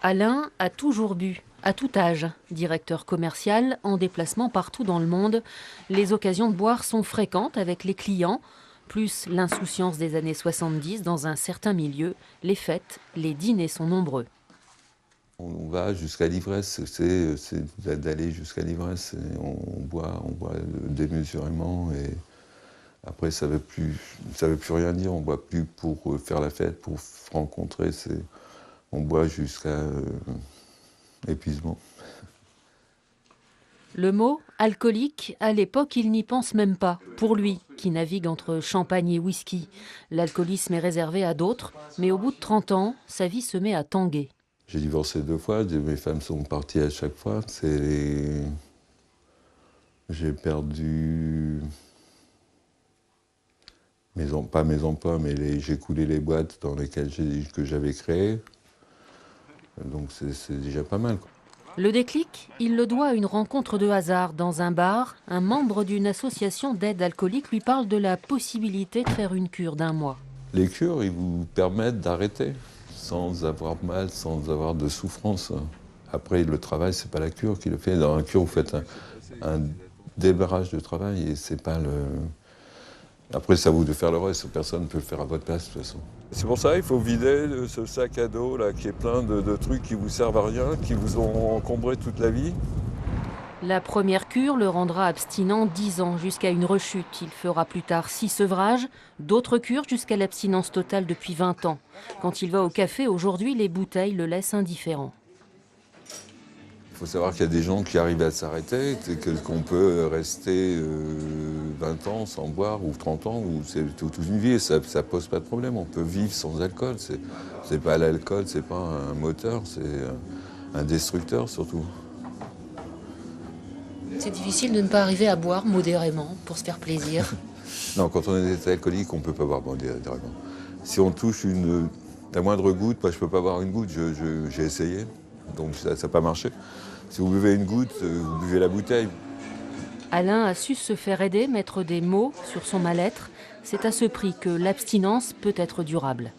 Alain a toujours bu, à tout âge. Directeur commercial, en déplacement partout dans le monde, les occasions de boire sont fréquentes avec les clients, plus l'insouciance des années 70 dans un certain milieu, les fêtes, les dîners sont nombreux. On va jusqu'à l'ivresse, c'est d'aller jusqu'à l'ivresse. On boit démesurément et après ça veut plus rien dire. On boit plus pour faire la fête, pour se rencontrer. On boit jusqu'à épuisement. Le mot alcoolique, à l'époque, il n'y pense même pas. Pour lui, qui navigue entre champagne et whisky, l'alcoolisme est réservé à d'autres, mais au bout de 30 ans, sa vie se met à tanguer. J'ai divorcé 2 fois, mes femmes sont parties à chaque fois. J'ai perdu, pas mes emplois, mais j'ai coulé les boîtes dans lesquelles que j'avais créées. Donc c'est déjà pas mal, quoi. Le déclic, il le doit à une rencontre de hasard dans un bar. Un membre d'une association d'aide alcoolique lui parle de la possibilité de faire une cure d'1 mois. Les cures, ils vous permettent d'arrêter sans avoir mal, sans avoir de souffrance. Après, le travail, c'est pas la cure qui le fait. Dans la cure, vous faites un débarrage de travail et c'est pas le... Après, c'est à vous de faire le reste. Personne ne peut le faire à votre place, de toute façon. C'est pour ça qu'il faut vider ce sac à dos là, qui est plein de trucs qui vous servent à rien, qui vous ont encombré toute la vie. La première cure le rendra abstinent 10 ans jusqu'à une rechute. Il fera plus tard 6 sevrages, d'autres cures jusqu'à l'abstinence totale depuis 20 ans. Quand il va au café, aujourd'hui, les bouteilles le laissent indifférent. Il faut savoir qu'il y a des gens qui arrivent à s'arrêter, qu'on peut rester 20 ans sans boire, ou 30 ans, ou c'est toute une vie, et ça pose pas de problème. On peut vivre sans alcool. C'est pas l'alcool, c'est pas un moteur, c'est un destructeur surtout. C'est difficile de ne pas arriver à boire modérément pour se faire plaisir. Non, quand on est alcoolique, on ne peut pas boire modérément. Si on touche la moindre goutte, moi je ne peux pas boire une goutte, j'ai essayé, donc ça n'a pas marché. Si vous buvez une goutte, vous buvez la bouteille. Alain a su se faire aider, mettre des mots sur son mal-être. C'est à ce prix que l'abstinence peut être durable.